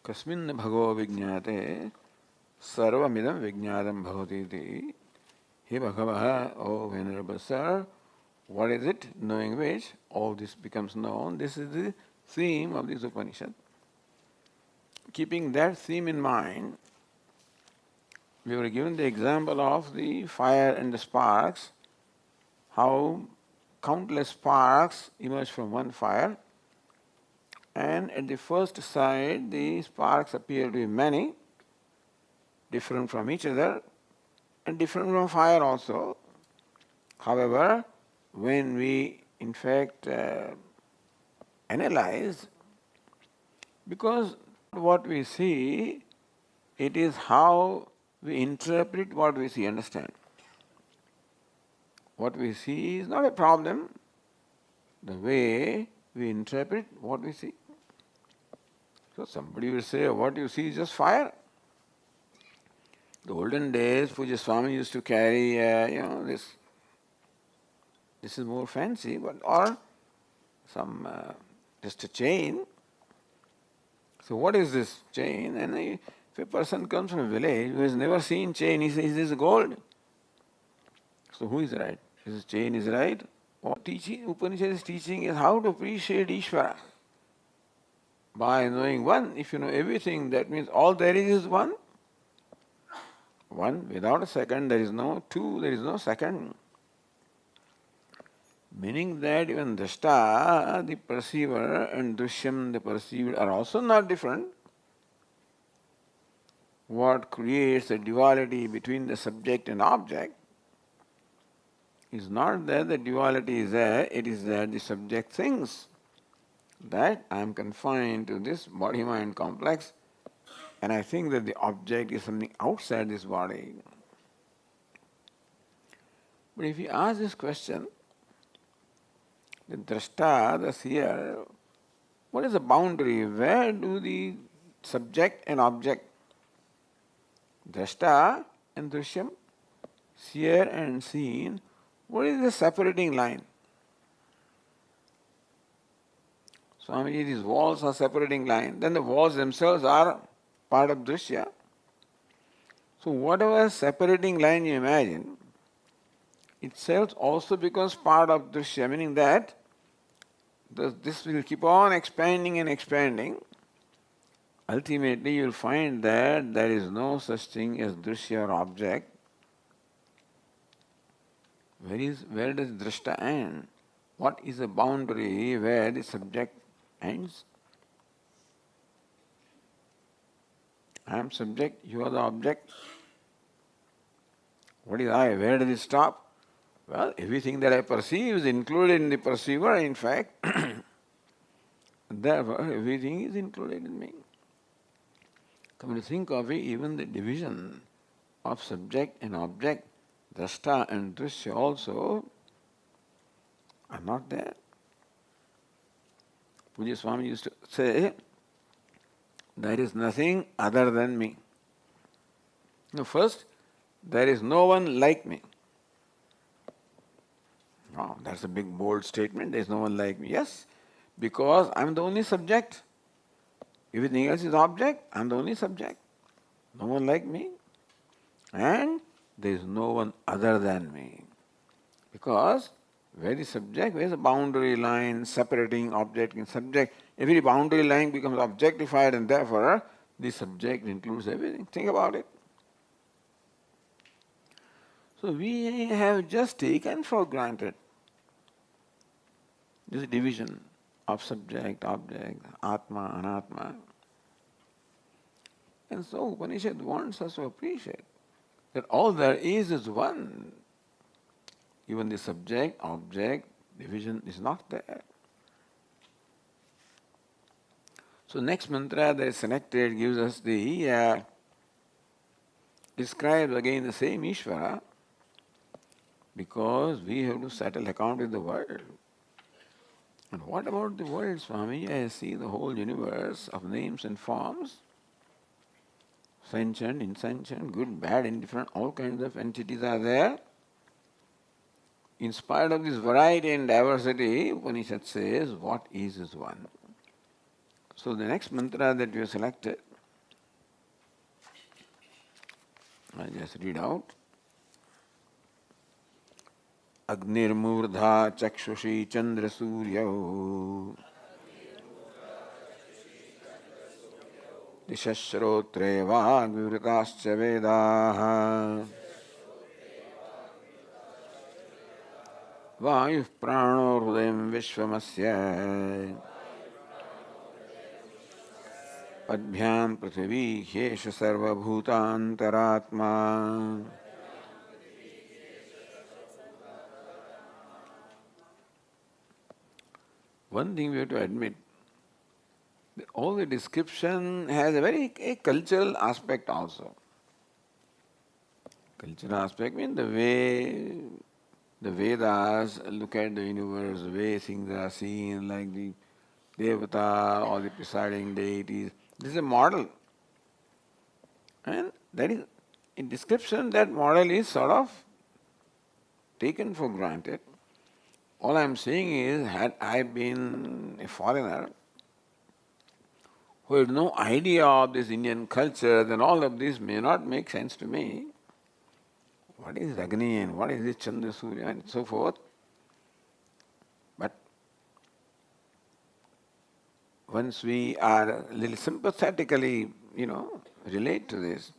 Kasmin bhago vijñāte sarvamidam vijñātam bhavati iti. He Bhagavaha, O Venerable Sir, what is it, knowing which all this becomes known? This is the theme of this Upanishad. Keeping that theme in mind, we were given the example of the fire and the sparks, how countless sparks emerge from one fire, and at the first sight the sparks appear to be many, different from each other, and different from fire also. However, when we in fact analyze, because what we see, it is how we interpret what we see, understand. What we see is not a problem, the way we interpret what we see. So somebody will say, what you see is just fire. The olden days, Puja Swami used to carry, this is more fancy, but or some just a chain. So what is this chain? And if a person comes from a village who has never seen chain, he says, this is gold. So who is right? This chain is right? What teaching Upanishad is teaching is how to appreciate Ishvara. By knowing one, if you know everything, that means all there is one. One, without a second, there is no two, there is no second. Meaning that even Drashta, the perceiver, and Drishyam, the perceived, are also not different. What creates a duality between the subject and object is not that the duality is there, it is that the subject thinks that I am confined to this body-mind complex and I think that the object is something outside this body. But if you ask this question, the drashta, the seer, what is the boundary? Where do the subject and object, drashta and drishyam, seer and seen, what is the separating line? Swamiji, these walls are separating line. Then the walls themselves are part of drishya. So whatever separating line you imagine, itself also becomes part of drishya, meaning that this will keep on expanding and expanding. Ultimately you will find that there is no such thing as drishya or object. Where does drishta end? What is the boundary where the subject ends? I am subject, you are the object. What is I? Where does it stop? Well, everything that I perceive is included in the perceiver, in fact. Therefore, everything is included in me. Come to think of it, even the division of subject and object, drashta and drishya also are not there. Puja Swami used to say, there is nothing other than me. Now first, there is no one like me. Oh, that's a big bold statement, there is no one like me. Yes, because I am the only subject. Everything else is object, I am the only subject. No one like me. And there is no one other than me. Because where is subject, where is the boundary line separating object and subject? Every boundary line becomes objectified and therefore the subject includes everything. Think about it. So we have just taken for granted this division of subject, object, atma, anatma. And so Upanishad wants us to appreciate that all there is one. Even the subject, object, division is not there. So next mantra that is selected gives us the, describes again the same Ishvara, because we have to settle account with the world. And what about the world, Swami? I see the whole universe of names and forms, sentient, insentient, good, bad, indifferent, all kinds of entities are there. In spite of this variety and diversity, Upanishad says, what is one? So the next mantra that we have selected I just read out. Agnirmurdha chakshushi chandra suryo dishashrotre vagvritascha vedaha vayuh prano hrudayam vishvamasya padbhyam prithvi hyesha sarva bhutantaratma. One thing we have to admit, all the description has a very cultural aspect also. Cultural aspect means the way the Vedas look at the universe, the way things are seen, like the Devata or the presiding deities. This is a model. And that is, in description, that model is sort of taken for granted. All I am saying is, had I been a foreigner who had no idea of this Indian culture, then all of this may not make sense to me. What is Agni and what is this Chandra Surya and so forth. But once we are a little sympathetically, relate to this,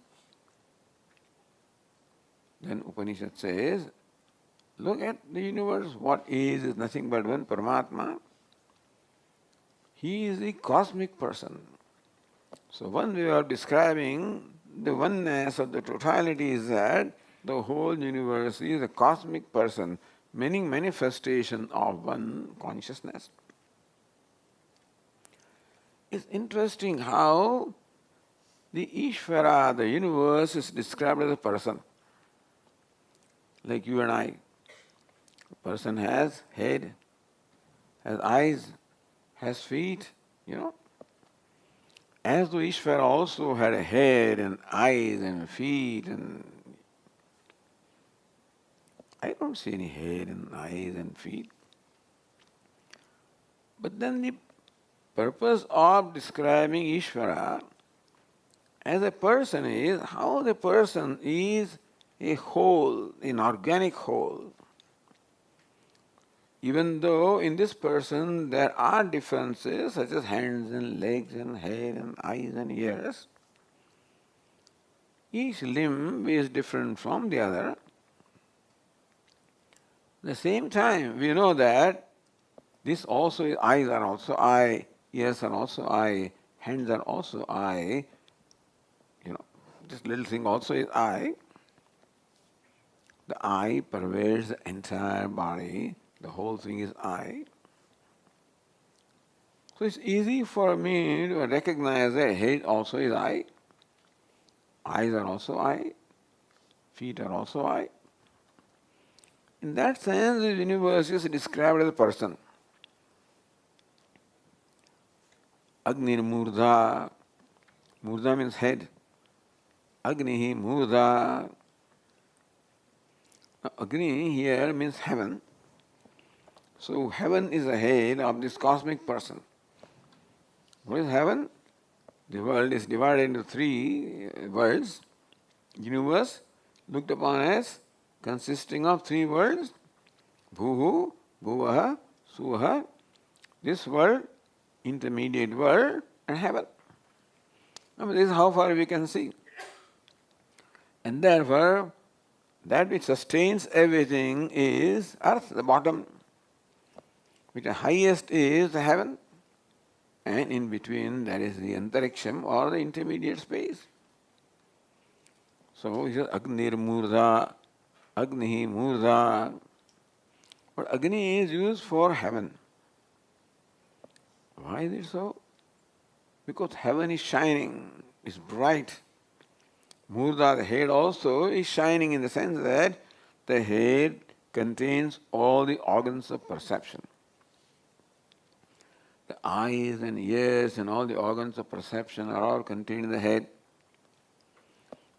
then Upanishad says, look at the universe, what is nothing but one Paramatma. He is the cosmic person. So one way of describing the oneness of the totality is that the whole universe is a cosmic person, meaning manifestation of one consciousness. It's interesting how the Ishvara, the universe, is described as a person. Like you and I. A person has head, has eyes, has feet, As though Ishvara also had a head and eyes and feet, and I don't see any head and eyes and feet. But then the purpose of describing Ishvara as a person is how the person is a whole, an organic whole. Even though in this person there are differences such as hands and legs and hair and eyes and ears, each limb is different from the other. At the same time, we know that this also is, eyes are also I, ears are also I, hands are also I, this little thing also is I. The I pervades the entire body. The whole thing is I. So it's easy for me to recognize that head also is I, eyes are also I, feet are also I. In that sense, the universe is described as a person. Agnir Murdha. Murdha means head. Agnihi Murdha. Agni here means heaven. So heaven is the head of this cosmic person. What is heaven? The world is divided into three worlds. Universe looked upon as consisting of three worlds. Bhuhu, Bhuvaha, Suvaha. This world, intermediate world, and heaven. This is how far we can see. And therefore, that which sustains everything is earth, the bottom, which the highest is the heaven, and in between that is the antariksham or the intermediate space. So he says Agnir Murdha, Agnihi Murdha. But Agni is used for heaven. Why is it so? Because heaven is shining, is bright. Murdha, the head also, is shining in the sense that the head contains all the organs of perception. The eyes and ears and all the organs of perception are all contained in the head.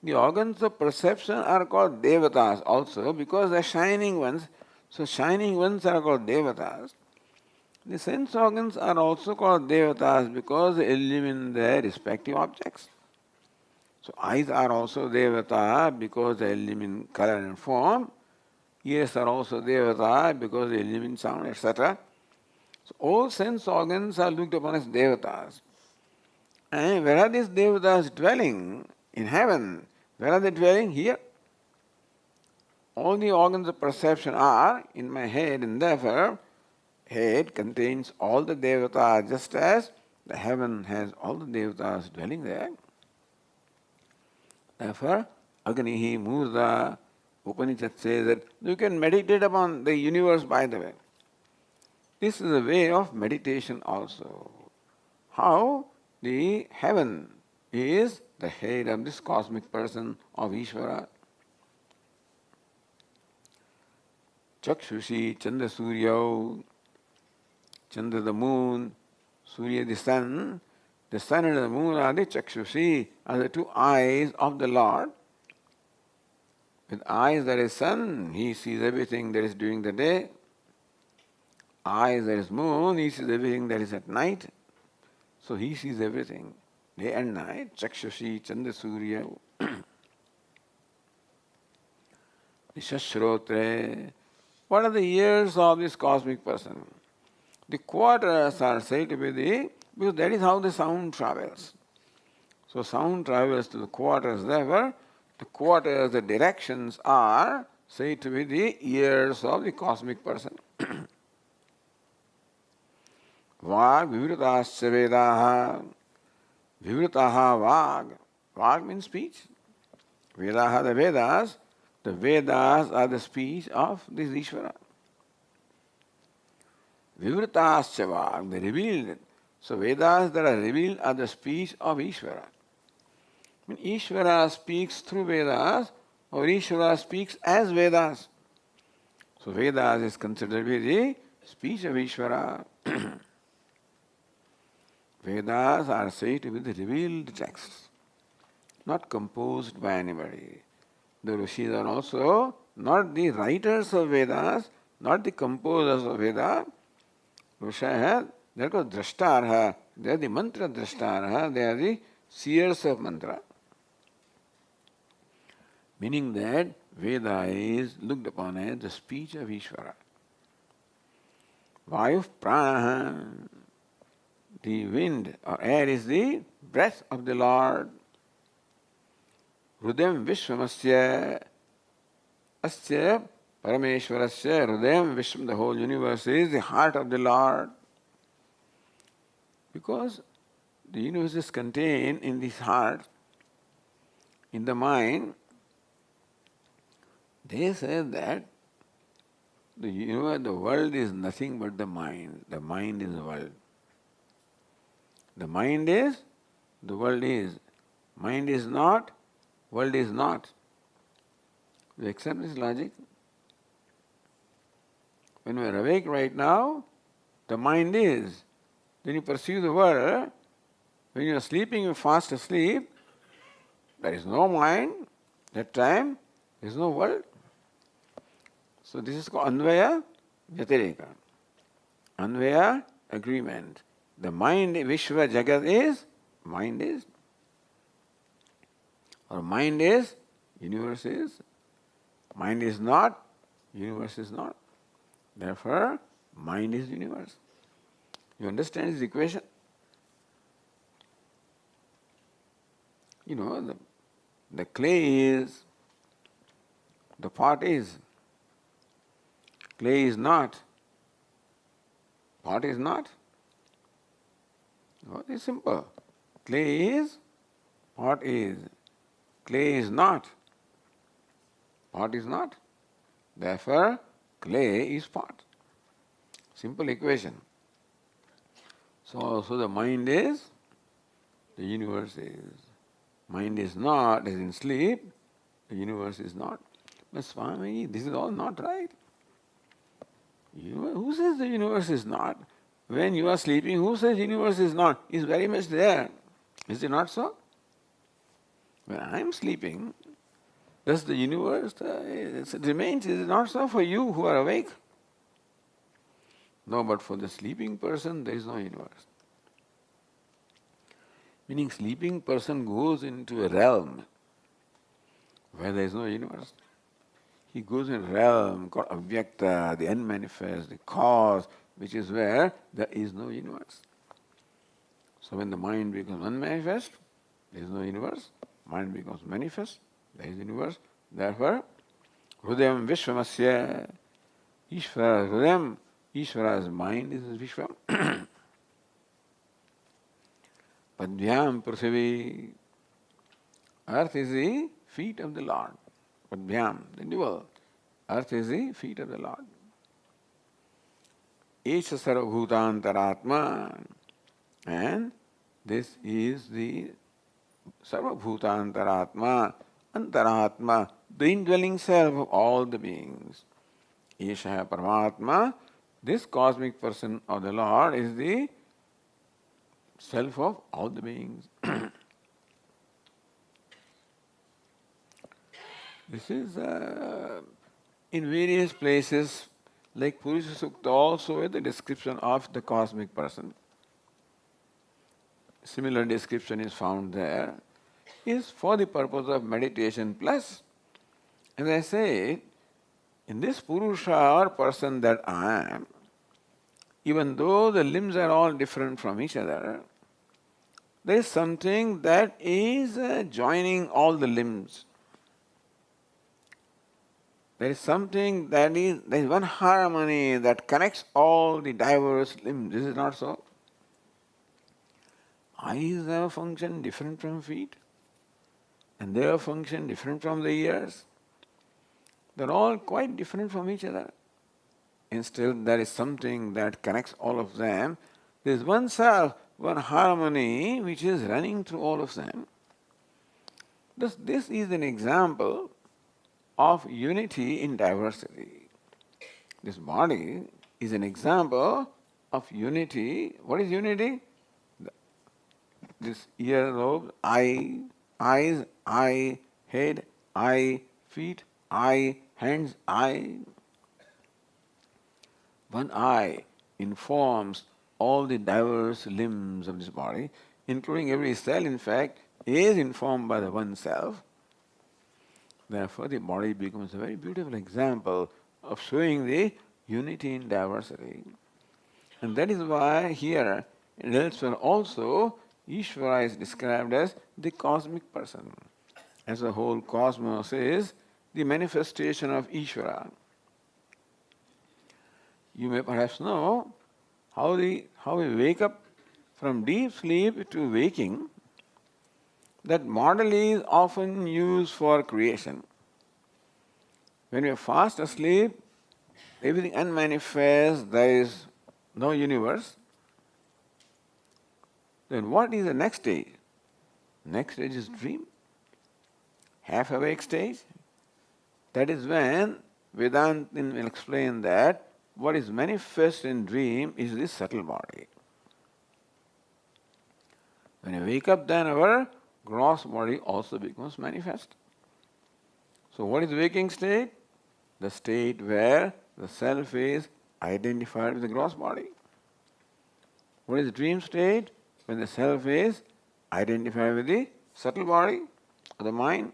The organs of perception are called devatas also because they are shining ones. So shining ones are called devatas. The sense organs are also called devatas because they illumine their respective objects. So eyes are also Devata because they illumine color and form. Ears are also Devata because they illumine sound, etc. So all sense organs are looked upon as Devatas. And where are these Devatas dwelling? In heaven. Where are they dwelling? Here. All the organs of perception are in my head, and therefore head contains all the Devatas, just as the heaven has all the Devatas dwelling there. Therefore, Agnihi Murda Upanishad says that you can meditate upon the universe, by the way. This is a way of meditation also. How the heaven is the head of this cosmic person of Ishvara. Chakshushi, Chandra Surya, Chandra the moon, Surya the sun. The sun and the moon are the Chakshushi, are the two eyes of the Lord. With eyes there is sun, he sees everything that is during the day. Eyes there is moon, he sees everything that is at night. So he sees everything, day and night. Chakshushi, Chandra Surya. Shashrotre. What are the ears of this cosmic person? The quarters are said to be because that is how the sound travels. So sound travels to the quarters, therefore the quarters, the directions are said to be the ears of the cosmic person. Vag vivritasya vedaha. Vivritaha vag. Vag means speech. Vedaha, the Vedas. The Vedas are the speech of this Ishvara. Vivritasya vag, the revealed. So Vedas that are revealed are the speech of Ishvara. When Ishvara speaks through Vedas, or Ishvara speaks as Vedas. So Vedas is considered to be the speech of Ishvara. Vedas are said to be the revealed texts, not composed by anybody. The Rishis are also not the writers of Vedas, not the composers of Vedas. Rishaya, they are called Drashtarha, they are the mantra Drashtarha, they are the seers of mantra. Meaning that Veda is looked upon as the speech of Ishvara. Vayu Pranaha, the wind or air is the breath of the Lord. Rudem Vishwamasya Asya Parameshwarasya Rudem Vishwam, the whole universe is the heart of the Lord. Because the universe is contained in this heart, in the mind. They say that the universe, the world is nothing but the mind. The mind is the world. The mind is, the world is. Mind is not, world is not. You accept this logic? When we are awake right now, the mind is. Then you perceive the world. When you are sleeping, you are fast asleep. There is no mind. That time, there is no world. So this is called Anvaya Vyatireka. Anvaya, agreement. The mind, Vishwa Jagat is, mind is. Or mind is, universe is. Mind is not, universe is not. Therefore, mind is universe. You understand this equation? You know, the clay is, the pot is. Clay is not. Pot is not. Oh, it's simple. Clay is, pot is. Clay is not. Pot is not. Therefore, clay is pot. Simple equation. So the mind is, the universe is. Mind is not, as in sleep, the universe is not. But Swami, this is all not right. Who says the universe is not? When you are sleeping, who says universe is not? It's very much there. Is it not so? When I am sleeping, does the universe it remains? Is it not so for you who are awake? No, but for the sleeping person, there is no universe. Meaning sleeping person goes into a realm where there is no universe. He goes in a realm called Avyakta, the unmanifest, the cause, which is where there is no universe. So when the mind becomes unmanifest, there is no universe. Mind becomes manifest, there is universe. Therefore, Hrudayam Vishwamasya, Ishvara Hrudayam, Ishvara's mind is Vishwam. Padvyam Prithvi, earth is the feet of the Lord. Padvyam, the dual. Earth is the feet of the Lord. Esha Sarvabhutantaratma. And this is the Sarvabhutantaratma, Antaratma, the indwelling self of all the beings. Esha Paramatma, this cosmic person of the Lord is the self of all the beings. This is in various places, like Purusha Sukta also the description of the cosmic person. Similar description is found there, is for the purpose of meditation. Plus, as I say, in this Purusha or person that I am, even though the limbs are all different from each other, there is something that is joining all the limbs. There is something there is one harmony that connects all the diverse limbs. Is it not so? Eyes have a function different from feet, and they have a function different from the ears. They're all quite different from each other. And still there is something that connects all of them. There is one self, one harmony which is running through all of them. This is an example of unity in diversity. This body is an example of unity. What is unity? This ear lobe, eye, eyes, eye, head, eye, feet, eye, hands, eye. One eye informs all the diverse limbs of this body, including every cell, in fact, is informed by the one self. Therefore, the body becomes a very beautiful example of showing the unity in diversity. And that is why here, and elsewhere also, Ishvara is described as the cosmic person. As the whole cosmos is the manifestation of Ishvara. You may perhaps know how we wake up from deep sleep to waking. That model is often used for creation. When we are fast asleep, everything unmanifest, there is no universe. Then what is the next stage? Next stage is dream. Half awake stage. That is when Vedanta will explain that what is manifest in dream is this subtle body. When you wake up, then our gross body also becomes manifest. So what is waking state? The state where the self is identified with the gross body. What is the dream state? When the self is identified with the subtle body of the mind.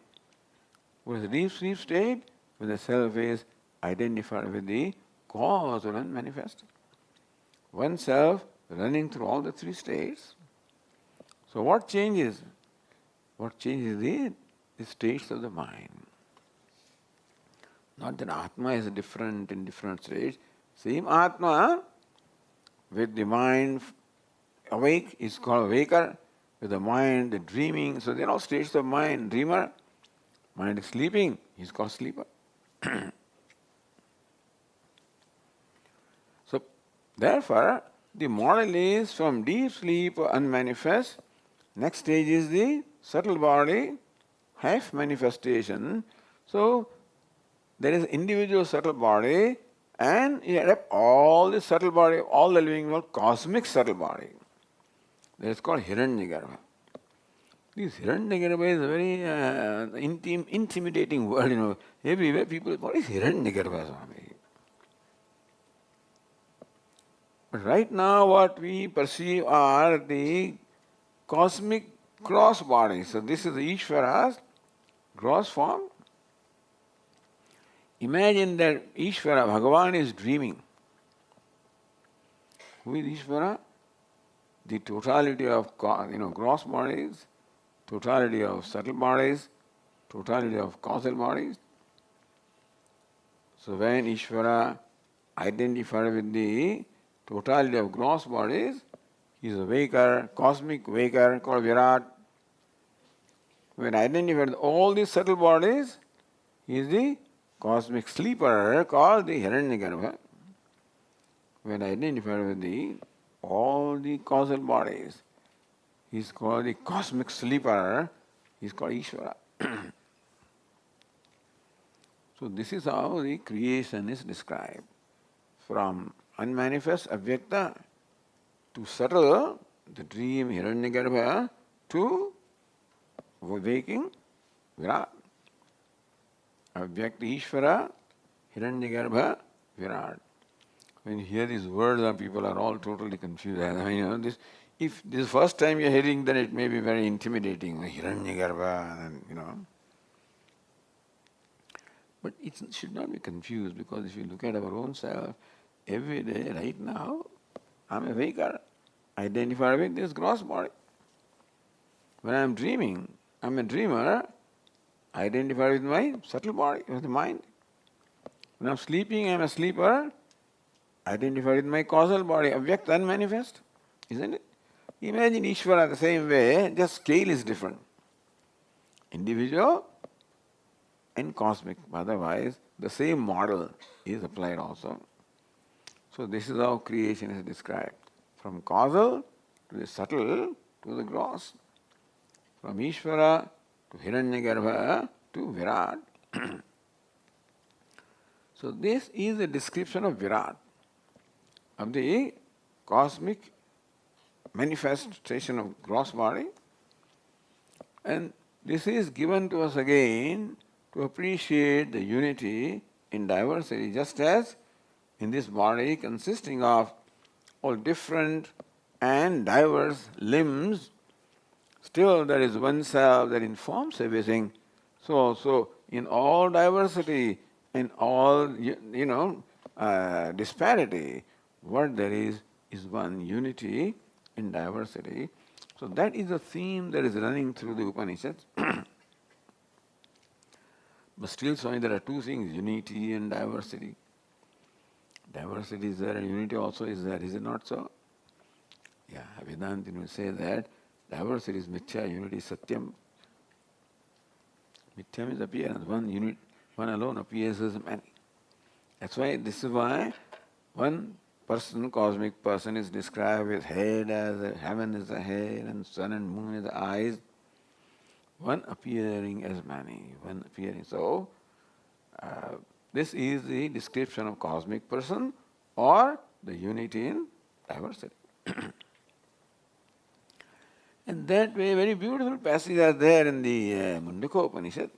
What is the deep sleep state? When the self is identified with the cause or unmanifest. One self running through all the three states. So what changes? What changes the states of the mind. Not that Atma is different in different states. Same Atma with the mind awake is called waker, with the mind the dreaming. So they are all states of mind. Dreamer, mind is sleeping, he is called sleeper. So therefore, the model is from deep sleep or unmanifest. Next stage is the subtle body, half manifestation. So there is individual subtle body, and you add up all the subtle body, all the living world, cosmic subtle body. That is called Hiranyagarbha. This Hiranyagarbha is a very intimidating word, Everywhere people, what is Hiranyagarbha, Swami? But right now what we perceive are the cosmic gross body. So this is Ishvara's gross form. Imagine that Ishvara, Bhagavan is dreaming. Who is Ishvara? The totality of gross bodies, totality of subtle bodies, totality of causal bodies. So when Ishvara identified with the totality of gross bodies, he is a waker, cosmic waker called Virat. When identified with all these subtle bodies, he is the cosmic sleeper called the Hiranyagarbha. When identified with all the causal bodies, he is called the cosmic sleeper, he is called Ishvara. So this is how the creation is described. From unmanifest, avyakta, to subtle, the dream, Hiranyagarbha, to waking, Virat. Avyakta Ishvara, Hiranyagarbha, Virat. When you hear these words, people are all totally confused. I mean, if this is the first time you're hearing, then it may be very intimidating. Hiranyagarbha, and. But it should not be confused, because if you look at our own self, every day, right now, I'm a waker, identified with this gross body. When I'm dreaming, I'm a dreamer, identified with my subtle body, with the mind. When I'm sleeping, I'm a sleeper, identified with my causal body, avyakt, unmanifest, isn't it? Imagine Ishvara the same way, just scale is different. Individual and cosmic. Otherwise, the same model is applied also. So this is how creation is described. From causal to the subtle to the gross. From Ishvara to Hiranyagarbha to Virat. So this is a description of Virat, of the cosmic manifestation of gross body. And this is given to us again to appreciate the unity in diversity, just as in this body consisting of all different and diverse limbs, still there is one self that informs everything. So also in all diversity, in all disparity, what there is one unity in diversity. So that is the theme that is running through the Upanishads. But still, Swami, there are two things, unity and diversity. Diversity is there and unity also is there, is it not so? Yeah, Vedanta will say that diversity is mithya, unity is satyam. Mithya is appearance, one unit, one alone appears as many. That's why, this is why one person, cosmic person, is described with head as heaven is the head and sun and moon as the eyes. One appearing as many, one appearing. So, this is the description of cosmic person or the unity in diversity. And that way, very beautiful passages are there in the Mundakopanishad,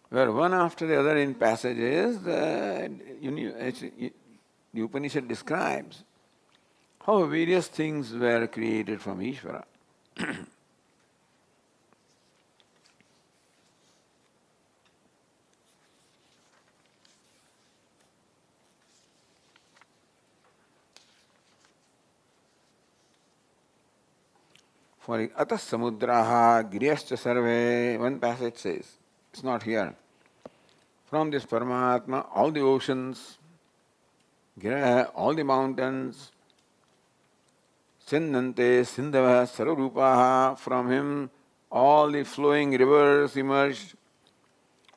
where one after the other in passages, the Upanishad describes how various things were created from Ishvara. For Atas Samudraha Giryascha Sarve, one passage says, it's not here. From this Paramatma, all the oceans, Giraha, all the mountains, Sindante, Sindava, Sarvarupaha, from him all the flowing rivers emerged.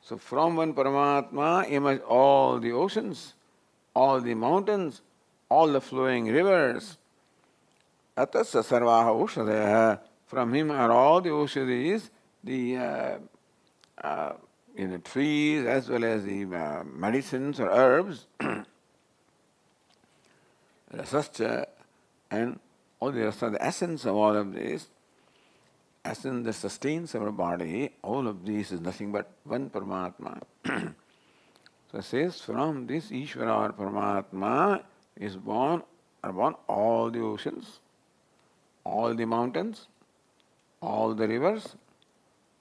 So from one Paramatma emerged all the oceans, all the mountains, all the flowing rivers. Atasya sarvaha ushadaya, from him are all the ushadis, the trees as well as the medicines or herbs, rasascha, and all the rest of the essence of all of this, essence that sustains our body, all of this is nothing but one Paramatma. So it says, from this Ishvara or Paramatma are born all the oceans, all the mountains, all the rivers,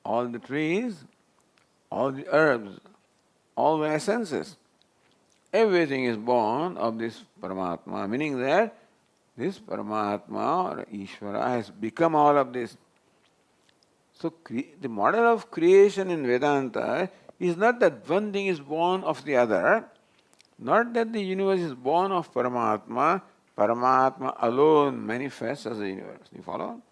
all the trees, all the herbs, all the essences. Everything is born of this Paramatma, meaning that this Paramatma or Ishvara has become all of this. So the model of creation in Vedanta is not that one thing is born of the other, not that the universe is born of Paramatma, Paramatma alone manifests as the universe. You follow?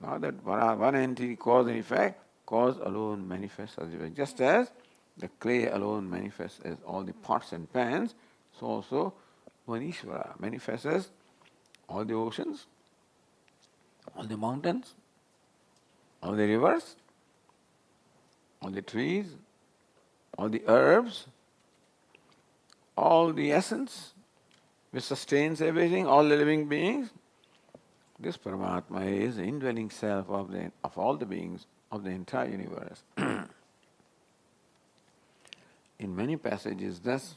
Not that one entity, cause and effect, cause alone manifests as the universe. Just as the clay alone manifests as all the pots and pans, so also one Ishvara manifests as all the oceans, all the mountains, all the rivers, all the trees, all the herbs, all the essence which sustains everything, all the living beings. This Paramatma is the indwelling self of all the beings of the entire universe. In many passages, thus,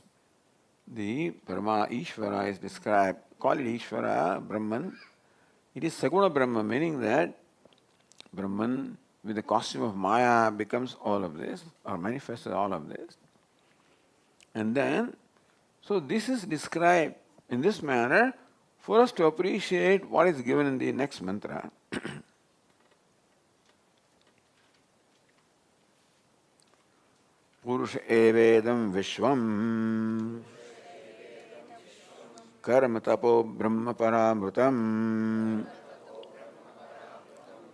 the Ishvara is described, call it Ishvara, Brahman. It is Saguna Brahma, meaning that Brahman with the costume of Maya becomes all of this, or manifests all of this. And then, so this is described in this manner for us to appreciate what is given in the next mantra. Purusha evedam vishvam karma tapo brahma paramrutam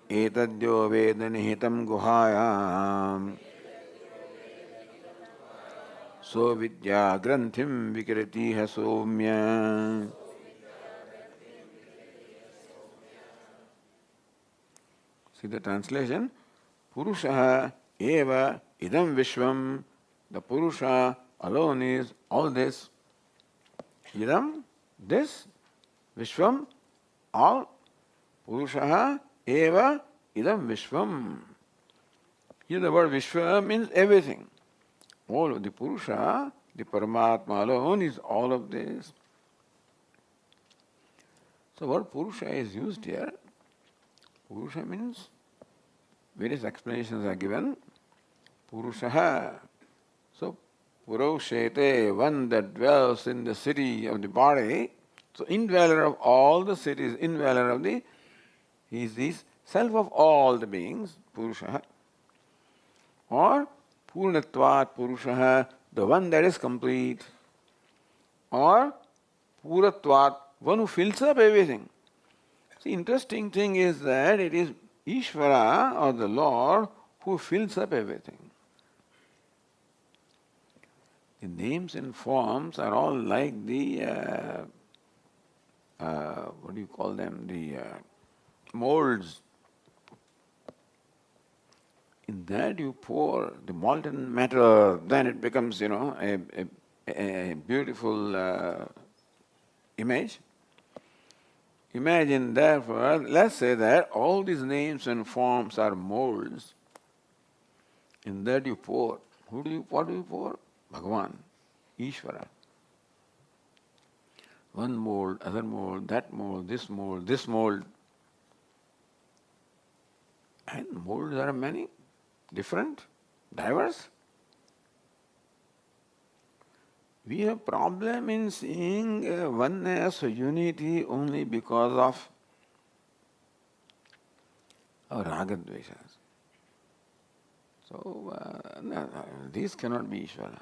etadyo veda nihitam guhayam so vidya granthim vikriti hasomya. See the translation? Purusha eva idam vishvam. The Purusha alone is all this. Idam, this, vishvam, all. Purusha eva idam vishvam. Here the word Vishwa means everything. All of the Purusha, the Paramatma alone is all of this. So what Purusha is used here? Purusha means, various explanations are given. Purushaha. So, Purushete, one that dwells in the city of the body. So, indweller of all the cities, indweller of the, he is the self of all the beings, Purushaha. Or, Purnatvat Purushaha, the one that is complete. Or, Puratvat, one who fills up everything. The interesting thing is that it is Ishvara or the Lord who fills up everything. The names and forms are all like the, what do you call them, the molds. In that you pour the molten metal, then it becomes, a beautiful image. Imagine therefore, let's say that all these names and forms are molds. In that you pour. What do you pour? Bhagavan, Ishvara. One mold, other mold, that mold, this mold, this mold. And molds are many, different, diverse. We have problem in seeing oneness or unity only because of our ragadveshas. So, these cannot be Ishvara.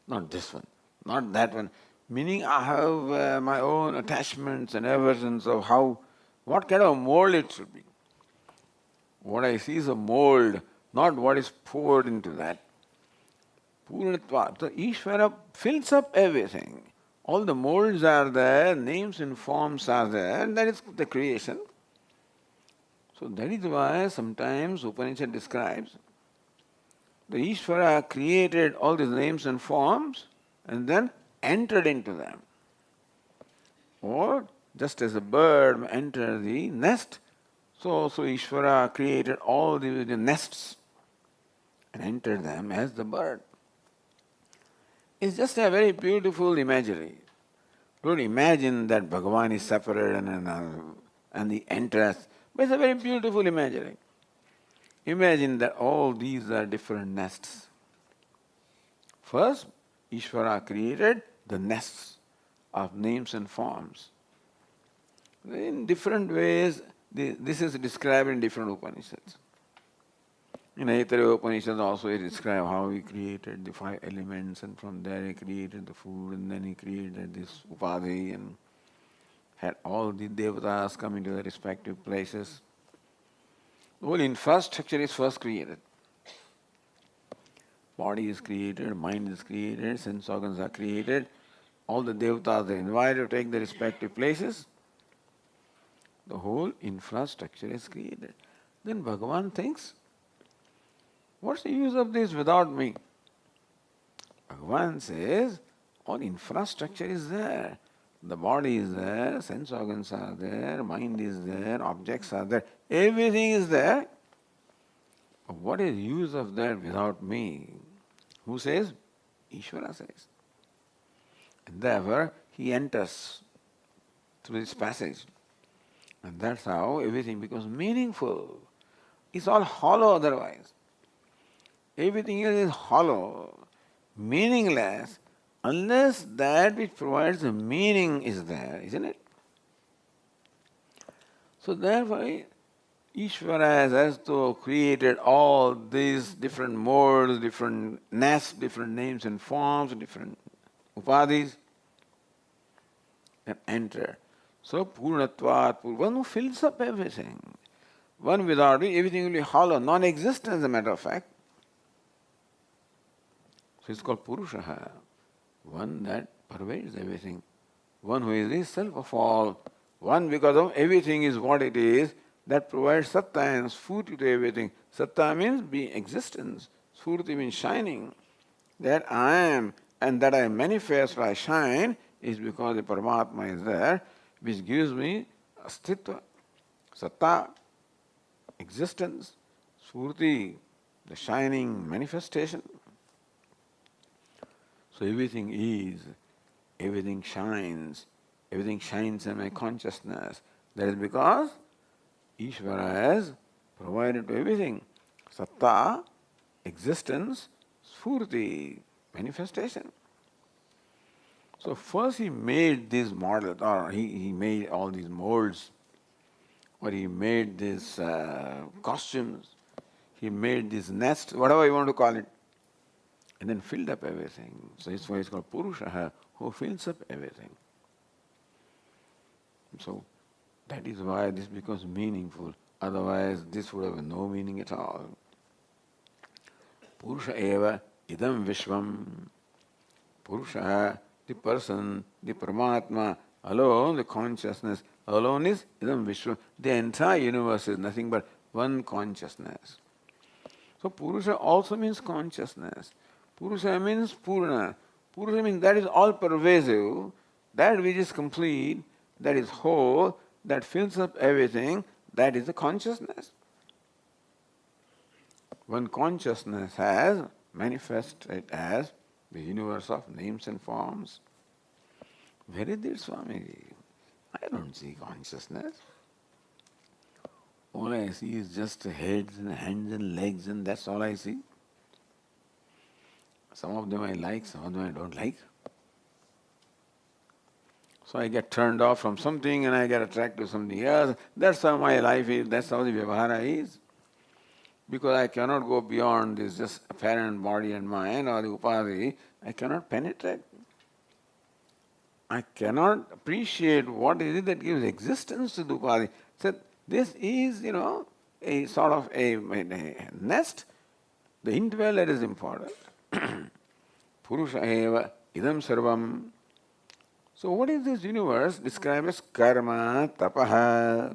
Not this one, not that one. Meaning I have my own attachments and aversions of what kind of mold it should be. What I see is a mold, not what is poured into that. Purnatva. So Ishvara fills up everything. All the molds are there, names and forms are there, and that is the creation. So that is why sometimes Upanishad describes the Ishvara created all these names and forms and then entered into them. Or just as a bird enters the nest, so Ishvara created all the nests and entered them as the bird. It's just a very beautiful imagery. Don't imagine that Bhagavan is separate and the entrance, but it's a very beautiful imagery. Imagine that all these are different nests. First, Ishvara created the nests of names and forms. In different ways, this is described in different Upanishads. In Aitareya Upanishad also it describes how he created the 5 elements, and from there he created the food, and then he created this upadhi and had all the devatas come into their respective places. The whole infrastructure is first created. Body is created, mind is created, sense organs are created. All the devatas are invited to take their respective places. The whole infrastructure is created. Then Bhagavan thinks, what's the use of this without me? Bhagavan says, all infrastructure is there. The body is there, sense organs are there, mind is there, objects are there. Everything is there. What is the use of that without me? Who says? Ishvara says. And therefore, he enters through this passage. And that's how everything becomes meaningful. It's all hollow otherwise. Everything else is hollow, meaningless, unless that which provides the meaning is there, isn't it? So therefore, Ishvara has to created all these different modes, different nests, different names and forms, different upadhis, and enter. So Purnatvat, one who fills up everything. One without it, everything will be hollow, non-existent as a matter of fact. So it's called Purushaha, one that pervades everything. One who is the self of all. One because of everything is what it is, that provides satta and sphurti to everything. Satta means being existence. Sphurti means shining. That I am and that I manifest or I shine is because the Paramatma is there, which gives me astitva, satta, existence, sphurti, the shining manifestation. So everything is, everything shines in my consciousness. That is because Ishvara has provided to everything satta, existence, sphurti, manifestation. So first he made these models, or he made all these molds, or he made these costumes, he made this nest, whatever you want to call it, and then filled up everything. So it's why it's called Purusha, who fills up everything. So that is why this becomes meaningful. Otherwise, this would have no meaning at all. Purusha eva idam vishvam. Purusha, the person, the Paramatma, alone, the consciousness, alone is idam vishvam. The entire universe is nothing but one consciousness. So Purusha also means consciousness. Purusha means Purna. Purusha means that is all pervasive, that which is complete, that is whole, that fills up everything, that is the consciousness. One consciousness has manifested as the universe of names and forms. Where is it, Swami? I don't see consciousness. All I see is just heads and hands and legs, and that's all I see. Some of them I like, some of them I don't like. So I get turned off from something and I get attracted to something else. That's how my life is, that's how the Vyavahara is. Because I cannot go beyond this just apparent body and mind or the upadhi, I cannot penetrate. I cannot appreciate what is it that gives existence to the upadhi. So this is, a sort of a nest. The indweller is important. Purusha eva idam sarvam. So what is this universe described as karma, tapaha?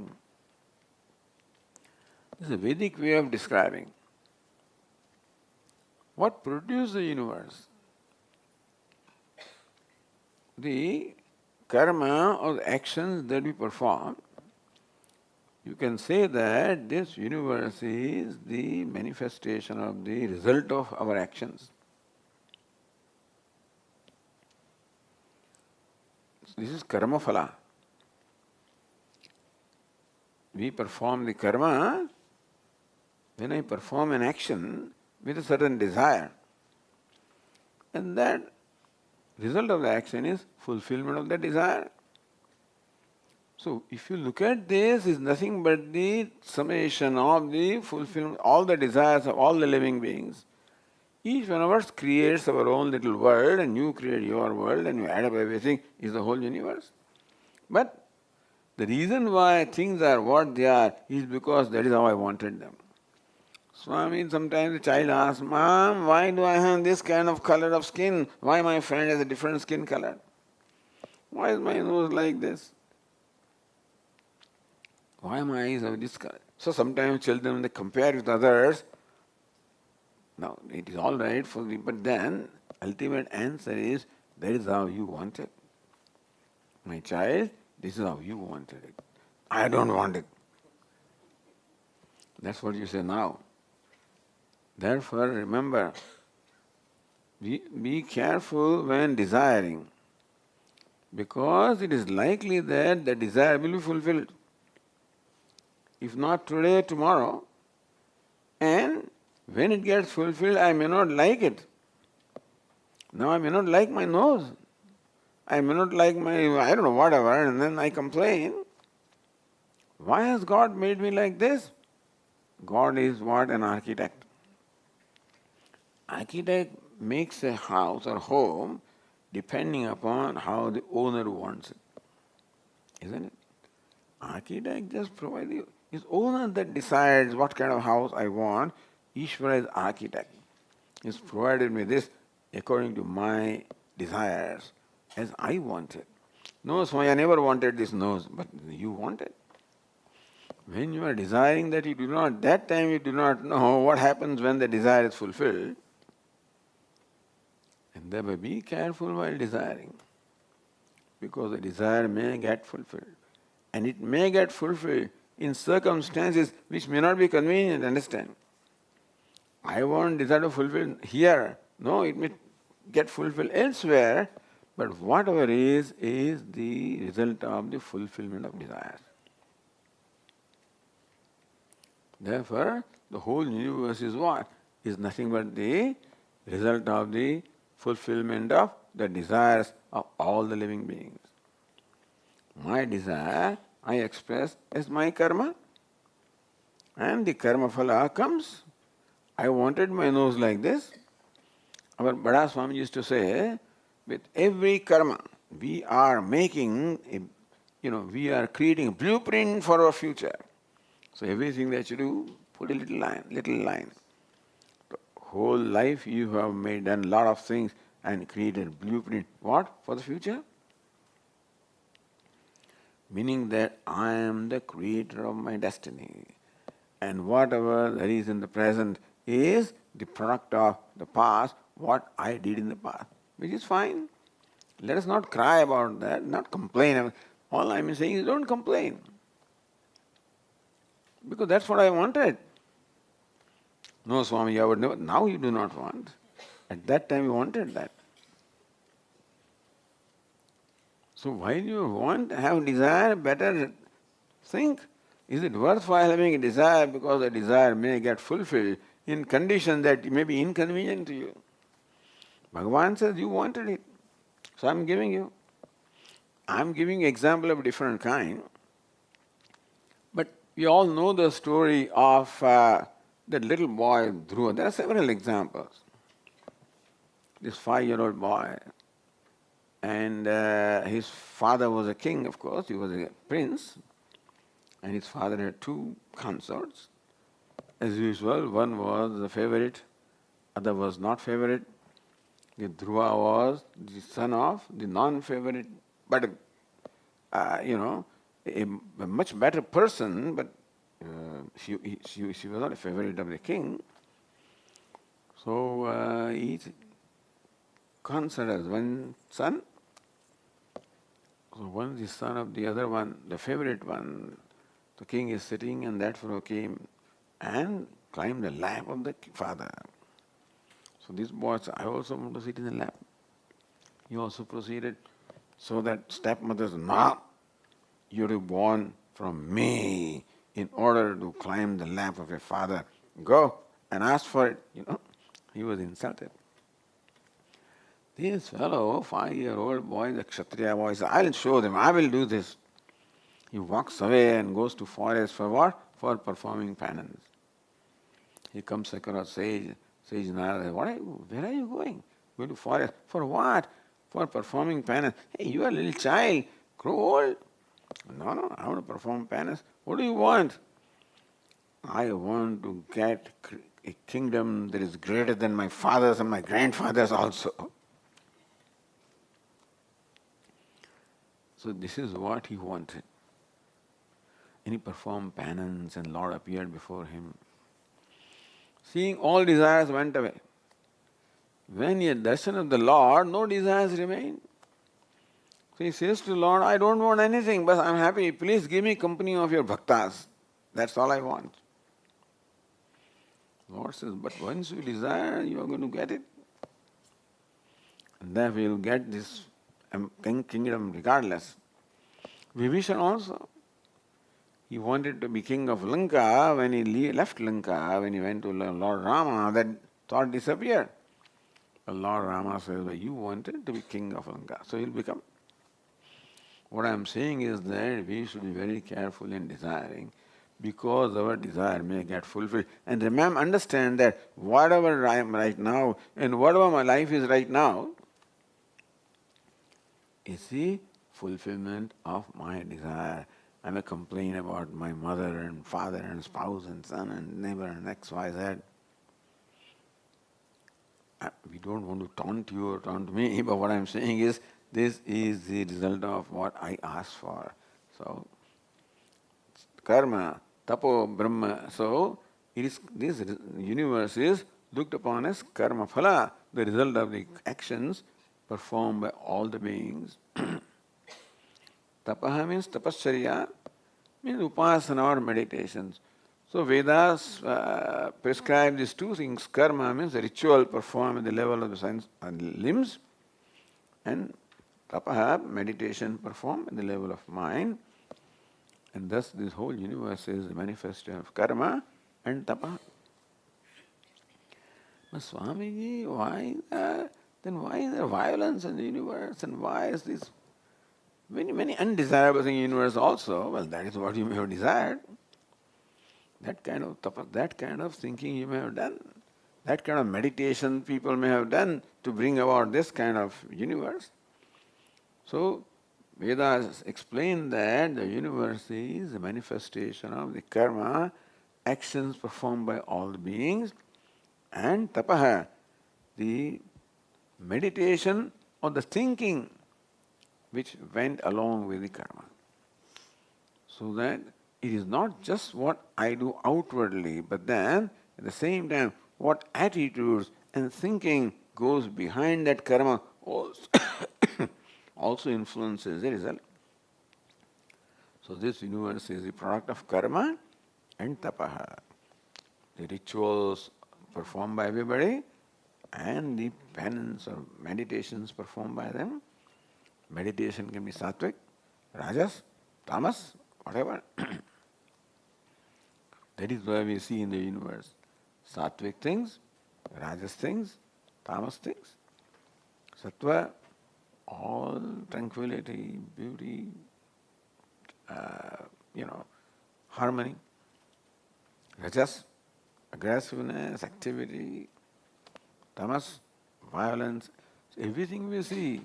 This is a Vedic way of describing. What produced the universe? The karma or the actions that we perform. You can say that this universe is the manifestation of the result of our actions. This is karma phala. We perform the karma, when I perform an action with a certain desire, and that result of the action is fulfillment of the desire. So if you look at this, it's nothing but the summation of the fulfillment, all the desires of all the living beings. Each one of us creates our own little world, and you create your world, and you add up everything, is the whole universe. But the reason why things are what they are is because that is how I wanted them. Swami, sometimes the child asks, Mom, why do I have this kind of color of skin? Why my friend has a different skin color? Why is my nose like this? Why my eyes are this color? So sometimes children, when they compare with others, now it is all right for the, but then ultimate answer is, that is how you want it. My child, this is how you wanted it. I don't want it. That's what you say now. Therefore, remember, be careful when desiring, because it is likely that the desire will be fulfilled. If not today, tomorrow. And when it gets fulfilled, I may not like it. Now I may not like my nose. I may not like my, I don't know, whatever, and then I complain. Why has God made me like this? God is what? An architect. Architect makes a house or home depending upon how the owner wants it. Isn't it? Architect just provides you. It's owner that decides what kind of house I want. Ishvara is architect. He's provided me this according to my desires, as I want it. No, Swami, I never wanted this nose, but you want it. When you are desiring that, you do not, that time you do not know what happens when the desire is fulfilled. And thereby be careful while desiring, because the desire may get fulfilled. And it may get fulfilled in circumstances which may not be convenient, understand. I want desire to fulfill here. No, it may get fulfilled elsewhere, but whatever is the result of the fulfillment of desire. Therefore, the whole universe is what? Is nothing but the result of the fulfillment of the desires of all the living beings. My desire I express as my karma, and the karma phala comes. I wanted my nose like this. Our Bada Swami used to say, with every karma, we are making, we are creating a blueprint for our future. So everything that you do, put a little line. The whole life you have done a lot of things and created a blueprint. What? For the future? Meaning that I am the creator of my destiny. And whatever there is in the present is the product of the past, what I did in the past, which is fine. Let us not cry about that, not complain. All I am saying is don't complain. Because that's what I wanted. No, Swami, I would never. Now you do not want. At that time you wanted that. So while you have desire, better think, is it worthwhile having a desire, because the desire may get fulfilled in conditions that may be inconvenient to you. Bhagavan says you wanted it, so I'm giving you. I'm giving an example of a different kind. But we all know the story of that little boy Dhruva. There are several examples. This 5-year-old boy, and his father was a king, of course, he was a prince, and his father had 2 consorts. As usual, one was the favorite, other was not favorite. The Dhruva was the son of the non-favorite, but a much better person, but she was not a favorite of the king. So each consort has one son. So one is the son of the other one, the favorite one. The king is sitting, and that fellow came and climbed the lap of the father. So this boy said, I also want to sit in the lap. He also proceeded. So that stepmother said, no, you are born from me in order to climb the lap of a father. Go and ask for it. He was insulted. This fellow, 5-year-old boy, the Kshatriya boy, says, I will show them, I will do this. He walks away and goes to forest for what? For performing penance. He comes across Sage Narada. Where are you going? Going to forest. For what? For performing penance. Hey, you are a little child. Grow old. No, I want to perform penance. What do you want? I want to get a kingdom that is greater than my father's and my grandfather's also. So this is what he wanted. And he performed penance and Lord appeared before him. Seeing all desires went away. When he had darshan of the Lord, no desires remained. So he says to the Lord, I don't want anything, but I am happy. Please give me company of your bhaktas. That's all I want. Lord says, but once you desire, you are going to get it. And then we will get this kingdom regardless. Vibhishan also. He wanted to be king of Lanka. When he left Lanka, when he went to Lord Rama, that thought disappeared. But Lord Rama says, well, you wanted to be king of Lanka, so he'll become. What I am saying is that we should be very careful in desiring, because our desire may get fulfilled. And remember, understand that whatever I am right now and whatever my life is right now is the fulfillment of my desire. I may complain about my mother and father and spouse and son and neighbor and X, Y, Z. We don't want to taunt you or taunt me, but what I am saying is, this is the result of what I asked for. So, karma, tapo, brahma. So, this universe is looked upon as karma phala, the result of the actions performed by all the beings. Tapaha means tapasarya, means upasana or meditations. So Vedas prescribe these two things. Karma means a ritual performed at the level of the sense and limbs, and tapaha, meditation performed at the level of mind. And thus this whole universe is a manifestation of karma and tapaha. But Swamiji, then why is there violence in the universe, and why is this many undesirable things in the universe also? Well, that is what you may have desired. That kind of tapas, that kind of thinking you may have done. That kind of meditation people may have done to bring about this kind of universe. So, Vedas explain that the universe is a manifestation of the karma, actions performed by all the beings, and tapaha, the meditation or the thinking which went along with the karma. So that it is not just what I do outwardly, but then at the same time what attitudes and thinking goes behind that karma also influences the result. So this universe is the product of karma and tapaha. The rituals performed by everybody and the penance or meditations performed by them. Meditation can be sattvic, rajas, tamas, whatever. That is why we see in the universe sattvic things, rajas things, tamas things. Sattva, all tranquility, beauty, harmony. Rajas, aggressiveness, activity. Tamas, violence. So everything we see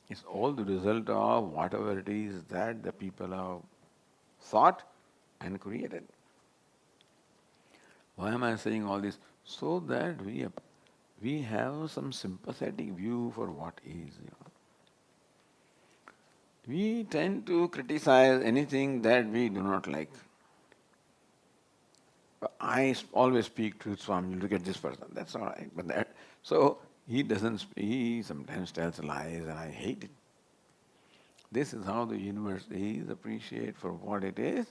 is all the result of whatever it is that the people have thought and created. Why am I saying all this? So that we have some sympathetic view for what is. We tend to criticize anything that we do not like. I always speak to Swami, look at this person, that's all right. But so he sometimes tells lies and I hate it. This is how the universe is, appreciate for what it is,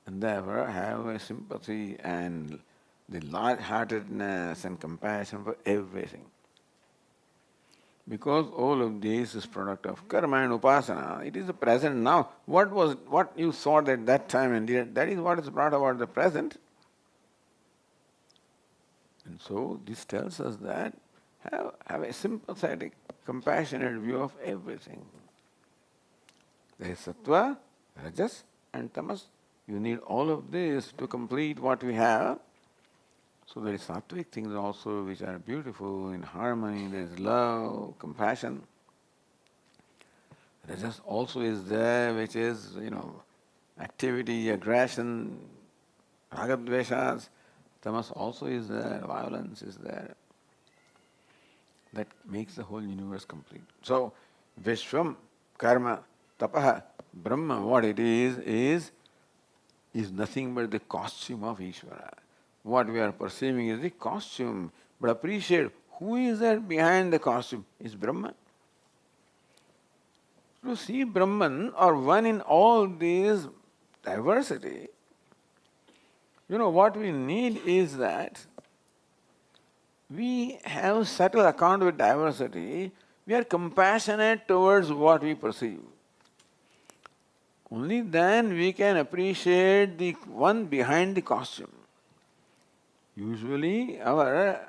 and therefore have a sympathy and the light-heartedness and compassion for everything. Because all of this is product of karma and upasana, it is the present now. What you thought at that time and did, that is what is brought about the present. And so this tells us that have a sympathetic, compassionate view of everything. There is sattva, rajas and tamas. You need all of this to complete what we have. So there is sattvic things also which are beautiful, in harmony, there is love, compassion. Rajas also is there, which is, activity, aggression, ragadveshas. Tamas also is there, violence is there. That makes the whole universe complete. So, Vishwam, Karma, Tapaha, Brahma, what it is nothing but the costume of Ishvara. What we are perceiving is the costume, but appreciate who is there behind the costume is Brahman. To see Brahman or one in all this diversity, what we need is that we have subtle account with diversity, we are compassionate towards what we perceive. Only then we can appreciate the one behind the costume. Usually our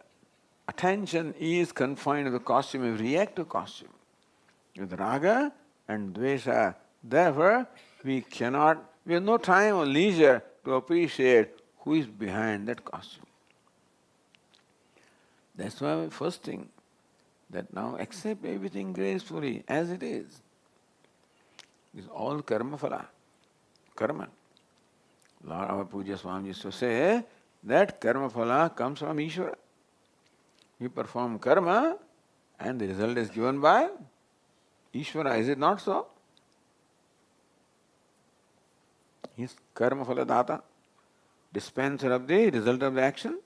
attention is confined to the costume, we react to costume. With raga and dvesha, therefore we have no time or leisure to appreciate who is behind that costume. That's why first thing, that now accept everything gracefully as it is. It's all karma phala. Karma. Lord, our Puja Swami used to say that karma phala comes from Ishvara. We perform karma and the result is given by Ishvara. Is it not so? He is karma phala data, dispenser of the result of the action.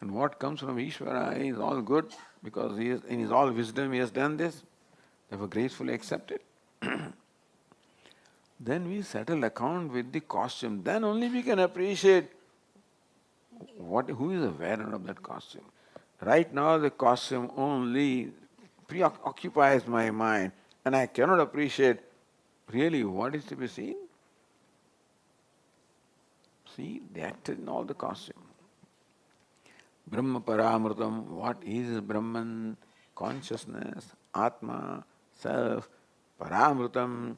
And what comes from Ishvara is all good because he is, in his all wisdom he has done this. Therefore gracefully accept it. Then we settle account with the costume. Then only we can appreciate who is the wearer of that costume. Right now the costume only preoccupies my mind and I cannot appreciate really what is to be seen. See, they acted in all the costume. Brahma Paramritam, what is Brahman? Consciousness, Atma, Self, Paramritam,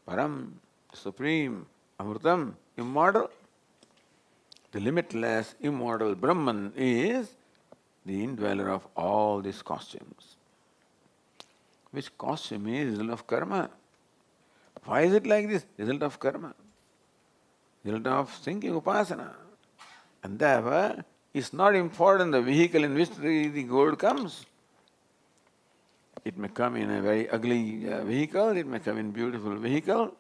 Param, Supreme, Amritam, immortal. The limitless, immortal Brahman is the indweller of all these costumes. Which costume is result of karma. Why is it like this? Result of karma. Result of thinking upasana. And therefore, it's not important the vehicle in which the gold comes. It may come in a very ugly vehicle, it may come in beautiful vehicle,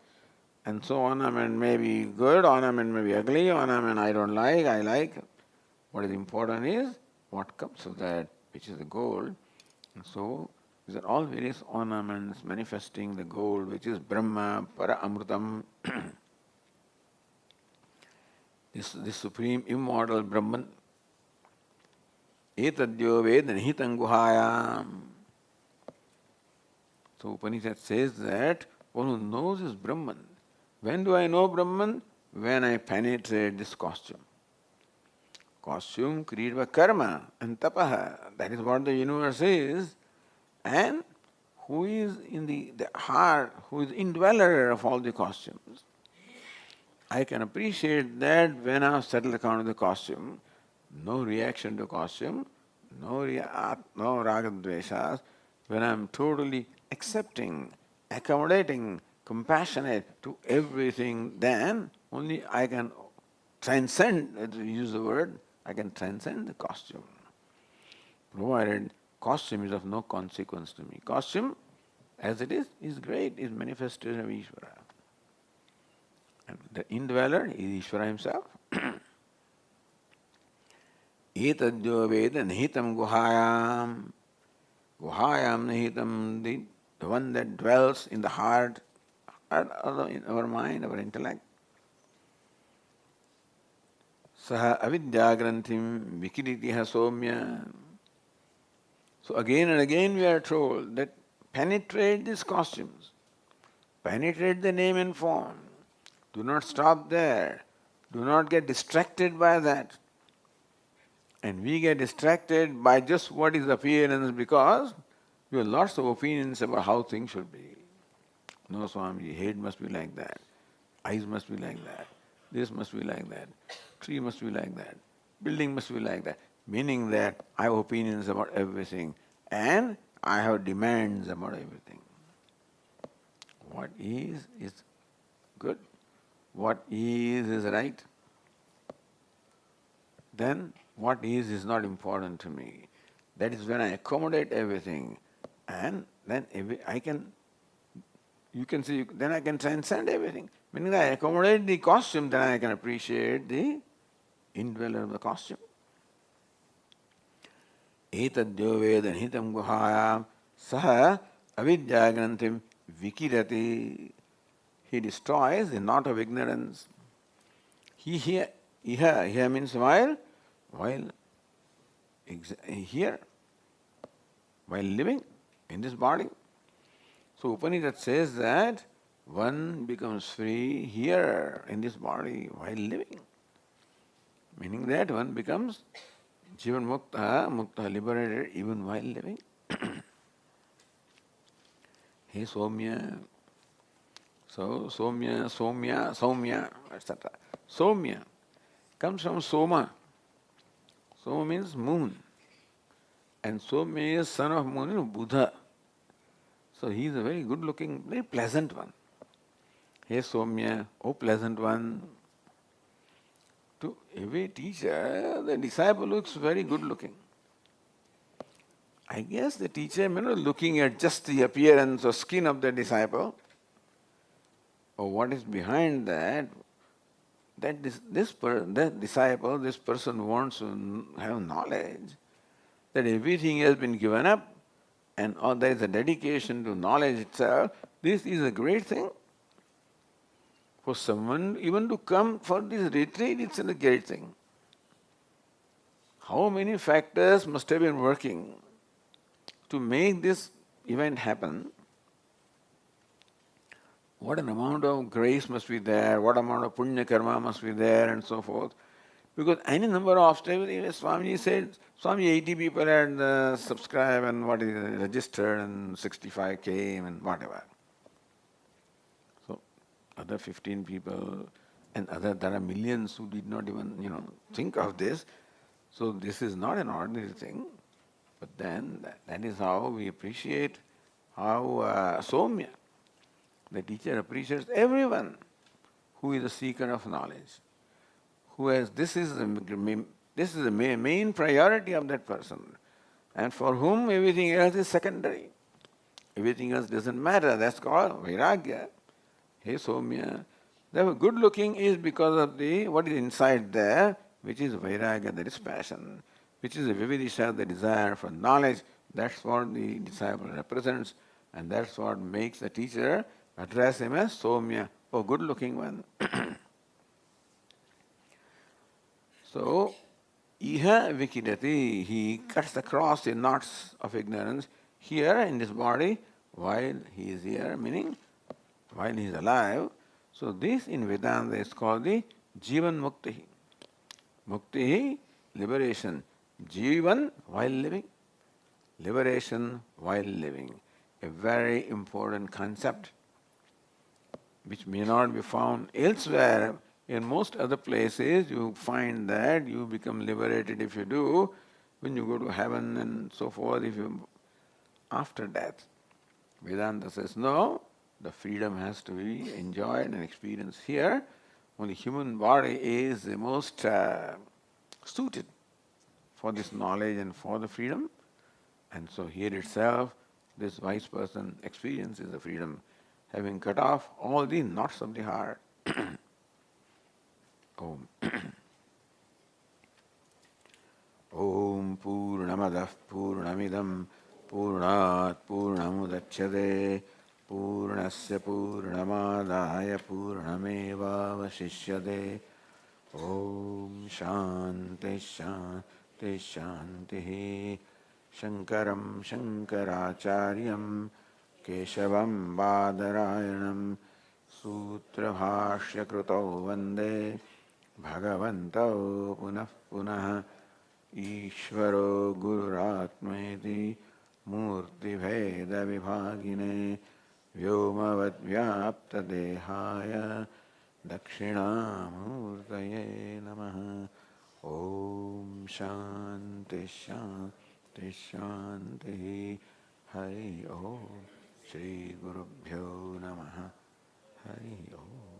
and so ornament may be good, ornament may be ugly, ornament I don't like, I like. What is important is what comes of that, which is the gold. And so these are all various ornaments manifesting the gold, which is Brahma, Para Amritam. This supreme immortal Brahman. Etadyo Veda Nihitam Guhayam. So Upanishad says that one who knows is Brahman. When do I know Brahman? When I penetrate this costume. Costume created by karma and tapaha. That is what the universe is. And who is in the heart, who is indweller of all the costumes. I can appreciate that when I have settled account of the costume, no reaction to costume, no ragadveshas, when I am totally accepting, accommodating, compassionate to everything, then only I can transcend, to use the word, I can transcend the costume. Provided costume is of no consequence to me. Costume, as it is great, is manifestation of Ishvara. And the indweller is Ishvara himself. Etadyo Veda Nihitam Guhayam. Guhayam Nihitam, the one that dwells in the heart, in our mind, our intellect. Saha avidyagranthim vikiritiha somya. So again and again we are told that penetrate these costumes, penetrate the name and form. Do not stop there. Do not get distracted by that. And we get distracted by just what is appearance because we have lots of opinions about how things should be. No, Swami, head must be like that, eyes must be like that, this must be like that, tree must be like that, building must be like that. Meaning that I have opinions about everything and I have demands about everything. What is good, what is right. Then what is not important to me. That is when I accommodate everything, and then you can see, then I can transcend everything. Meaning that I accommodate the costume, then I can appreciate the indweller of the costume. Etadyo veda hitam guhayam saha avidyagrantim vikirati. He destroys the knot of ignorance. Here means while here, while living in this body. So Upanishad says that one becomes free here in this body while living. Meaning that one becomes Jivan Mukta, liberated even while living. Hey Somya. So Somya, etc. Somya comes from Soma. Soma means moon. And Somya is son of moon, Buddha. So he is a very good looking, very pleasant one. Hey Somya, oh pleasant one. To every teacher, the disciple looks very good looking. I guess the teacher may not looking at just the appearance or skin of the disciple, or what is behind that, that disciple, this person wants to have knowledge, that everything has been given up, and there is a dedication to knowledge itself. This is a great thing. For someone even to come for this retreat, it's a great thing. How many factors must have been working to make this event happen? What an amount of grace must be there, what amount of punya karma must be there, and so forth. Because any number of Swami said, Swami, 80 people had subscribed and registered, and 65 came and whatever. So other 15 people, and there are millions who did not even think of this. So this is not an ordinary thing. But then that is how we appreciate how Somya, the teacher, appreciates everyone who is a seeker of knowledge. Who has this is the main priority of that person, and for whom everything else is secondary. Everything else doesn't matter. That's called vairagya. Hey Somya. Therefore, good looking is because of what is inside there, which is vairagya, that is passion, which is the vividisha, the desire for knowledge. That's what the disciple represents, and that's what makes the teacher address him as Somya, oh good looking one. So, iha vikidati, he cuts across the knots of ignorance here in this body while he is here, meaning while he is alive. So this in Vedanta is called the Jivan Mukti. Mukti, liberation. Jivan, while living. Liberation while living. A very important concept which may not be found elsewhere. In most other places, you find that you become liberated if you do, when you go to heaven and so forth, after death. Vedanta says, no, the freedom has to be enjoyed and experienced here. Only human body is the most suited for this knowledge and for the freedom. And so here itself, this wise person experiences the freedom, having cut off all the knots of the heart. Om. Om Purnamadah Purnamidam Purnat Purnamudachyate Purnasya Purnamadaya Purnameva Vasishyate. Om Shanti Shanti Shanti. Shankaram Shankaracharyam Keshavam Badarayanam Sutra Bhashya Krutau Vande Bhagavantau Punah Punah ईश्वरो गुरुरात्मेति मूर्तिभेदविभागिने व्योमवद्व्याप्तदेहाय दक्षिणामूर्तये नमः। ॐ शान्ति शान्ति शान्तिः। हरि ओम। श्री गुरुभ्यो नमः। हरि ओम।